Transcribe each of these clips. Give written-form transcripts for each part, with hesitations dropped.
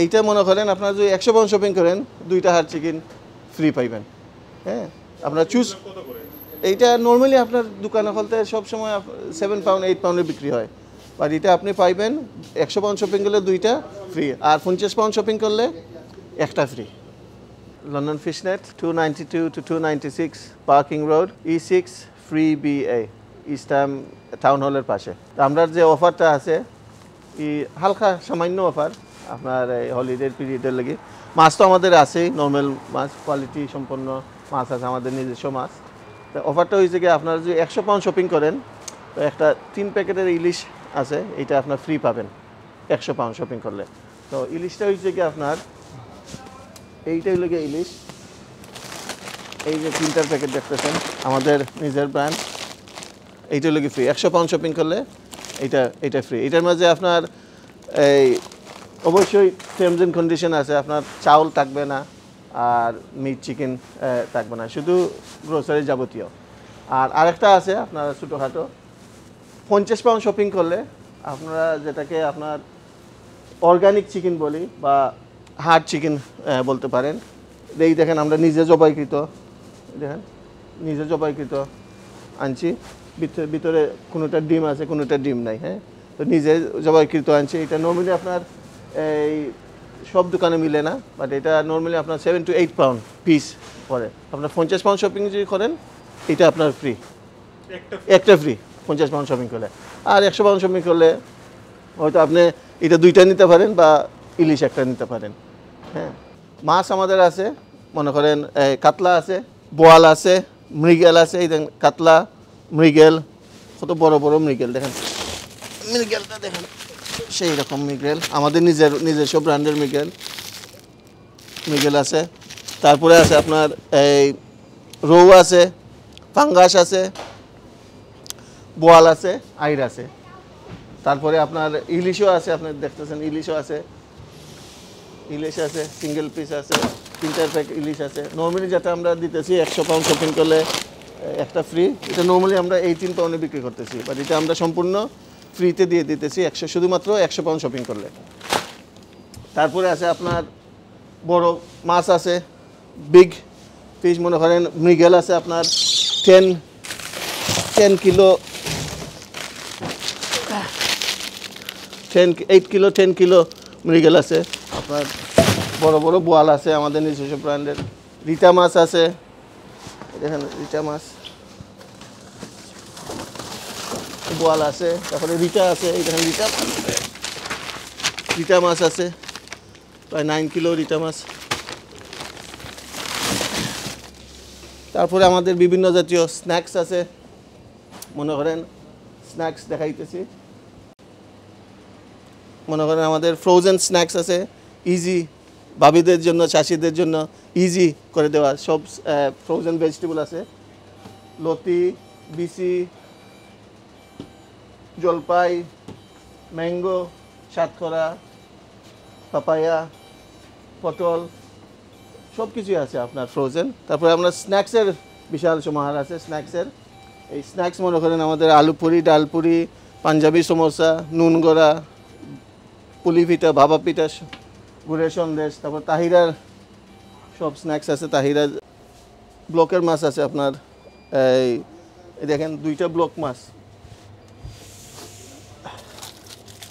এইটা মনে করেন আপনারা যদি 100 পাউন্ড শপিং করেন 2টা হাড় চিকেন ফ্রি পাইবেন। হ্যাঁ, আপনারা চুজ। এইটা নর্মালি আপনার দোকানে খুলতে সবসময় 7 পাউন্ড 8 পাউন্ডে বিক্রি হয়, বাট এটা আপনি পাইবেন 100 পাউন্ড শপিং করলে 2টা ফ্রি, আর 50 পাউন্ড শপিং করলে একটা free. London fish net 292 to 296 parking road E6 free BA eastern town হলের পাশে। আমরা যে অফারটা আছে হালকা সামান্য অফার আপনার এই হলিডে পিরিয়ডের লাগে। মাছ তো আমাদের আছেই, নর্মাল মাছ, কোয়ালিটি সম্পন্ন মাছ আছে আমাদের নিজস্ব মাছ। তো অফারটা হয়েছে কি আপনারা যদি 100 পাউন্ড শপিং করেন তো একটা 3 প্যাকেটের ইলিশ আছে, এটা আপনার ফ্রি পাবেন 100 পাউন্ড শপিং করলে। তো ইলিশটা হয়েছে কি আপনার এইটা হইল গিয়ে ইলিশ, এই যে 3টার প্যাকেট দেখতেছেন আমাদের নিজের ব্র্যান্ড, এইটা হলো কি ফ্রি 100 পাউন্ড শপিং করলে এইটা ফ্রি। এটার মাঝে আপনার এই অবশ্যই টার্মস অ্যান্ড কন্ডিশন আছে, আপনার চাউল থাকবে না আর মিট চিকেন থাকবে না, শুধু গ্রোসারি যাবতীয়। আর আরেকটা আছে আপনার ছোটোখাটো 50 পাউন্ড শপিং করলে আপনারা যেটাকে আপনার অর্গানিক চিকেন বলি বা হার্ড চিকেন বলতে পারেন। এই দেখেন আমরা নিজে জবাইকৃত, দেখেন নিজে জবাইকৃত আনছি, ভিতরে কোনোটা ডিম আছে কোনোটা ডিম নাই। হ্যাঁ, তো নিজে জবাইকৃত আনছি। এটা নর্মালি আপনার এই সব দোকানে মিলে না, বাট এটা নর্মালি আপনার 7 to 8 পাউন্ড পিস পড়ে। আপনার 50 পাউন্ড শপিং যদি করেন এটা আপনার ফ্রি, একটা ফ্রি 50 পাউন্ড শপিং করলে। আর 100 পাউন্ড শপিং করলে হয়তো আপনি এটা 2টা নিতে পারেন বা ইলিশ একটা নিতে পারেন। হ্যাঁ, মাছ আমাদের আছে মনে করেন কাতলা আছে, বোয়াল আছে, মৃগেল আছে। এই দেখেন কাতলা, মৃগেল, কত বড় বড় মৃগেল, দেখেন মৃগেলটা দেখেন সেই রকম মৃগেল, আমাদের নিজস্ব ব্র্যান্ডের মৃগেল আছে। তারপরে আছে আপনার এই রৌ আছে, পাঙ্গাস আছে, বোয়াল আছে, আইর আছে। তারপরে আপনার ইলিশও আছে, আপনি দেখতেছেন ইলিশও আছে, ইলিশ আছে সিঙ্গেল পিস আছে, 3টার প্যাক ইলিশ আছে। নর্মালি যেটা আমরা দিতেছি 100 পাউন্ড শপিং করলে একটা ফ্রি, এটা নর্মালি আমরা 18 পাউন্ডে বিক্রি করতেছি, বাট এটা আমরা সম্পূর্ণ ফ্রিতে দিয়ে দিতেছি শুধুমাত্র 100 পাউন্ড শপিং করলে। তারপরে আছে আপনার বড় মাছ আছে, বিগ ফিশ মনে করেন মৃগেল আছে আপনার 10 কিলো 10 কিলো মৃগেল আছে আপনার। বড় বড় বোয়াল আছে আমাদের নিজস্ব ব্র্যান্ডের। রিটা মাছ আছে, দেখেন রিটা মাছ, বোয়াল আছে। তারপরে রিটা আছে, এই দেখেন রিটা মাছ আছে প্রায় 9 কিলো রিটা মাছ। তারপরে আমাদের বিভিন্ন জাতীয় স্ন্যাক্স আছে, মনে করেন স্ন্যাক্স দেখাইতেছি, মনে করেন আমাদের ফ্রোজেন স্ন্যাক্স আছে, ইজি ভাবিদের জন্য চাষিদের জন্য ইজি করে দেওয়া সব ফ্রোজেন ভেজিটেবল আছে, লতি, বিসি, জলপাই, ম্যাঙ্গো, সাতকরা, পাপায়া, পটল, সব কিছুই আছে আপনার ফ্রোজেন। তারপরে আপনার স্ন্যাক্সের বিশাল সমাহার আছে স্ন্যাক্সের। এই স্ন্যাক্স মনে করেন আমাদের আলু পুরি, ডাল পুরি, পাঞ্জাবি সমোসা, নুন গড়া, পুলি পিঠা, ভাপা পিঠা, গুড়ের সন্দেশ। তারপর তাহিরার সব স্ন্যাক্স আছে, তাহিরা ব্লকের মাছ আছে আপনার এই দেখেন 2টা ব্লক মাছ,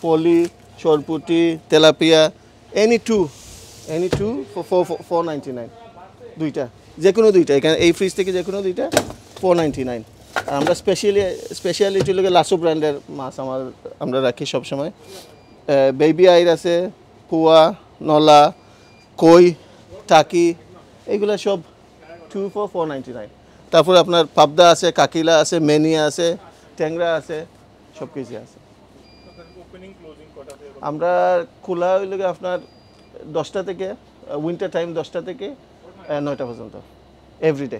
পলি, সরপুটি, তেলাপিয়া, এনি টু for 499, 2টা যে কোনো 2টা এখানে এই ফ্রিজ থেকে যে কোনো 2টা 499। আর আমরা স্পেশালিটি লোকে লাসো ব্র্যান্ডের মাছ আমরা রাখি সবসময়। বেবি আইর আছে, পুয়া, নলা, কই, টাকি, এইগুলো সব 2 for 499। তারপরে আপনার পাবদা আছে, কাকিলা আছে, মেনিয়া আছে, ট্যাংরা আছে, সব কিছু আছে। আমরা খোলা হইল আপনার 10টা থেকে, উইন্টার টাইম 10টা থেকে 9টা পর্যন্ত এভরিডে।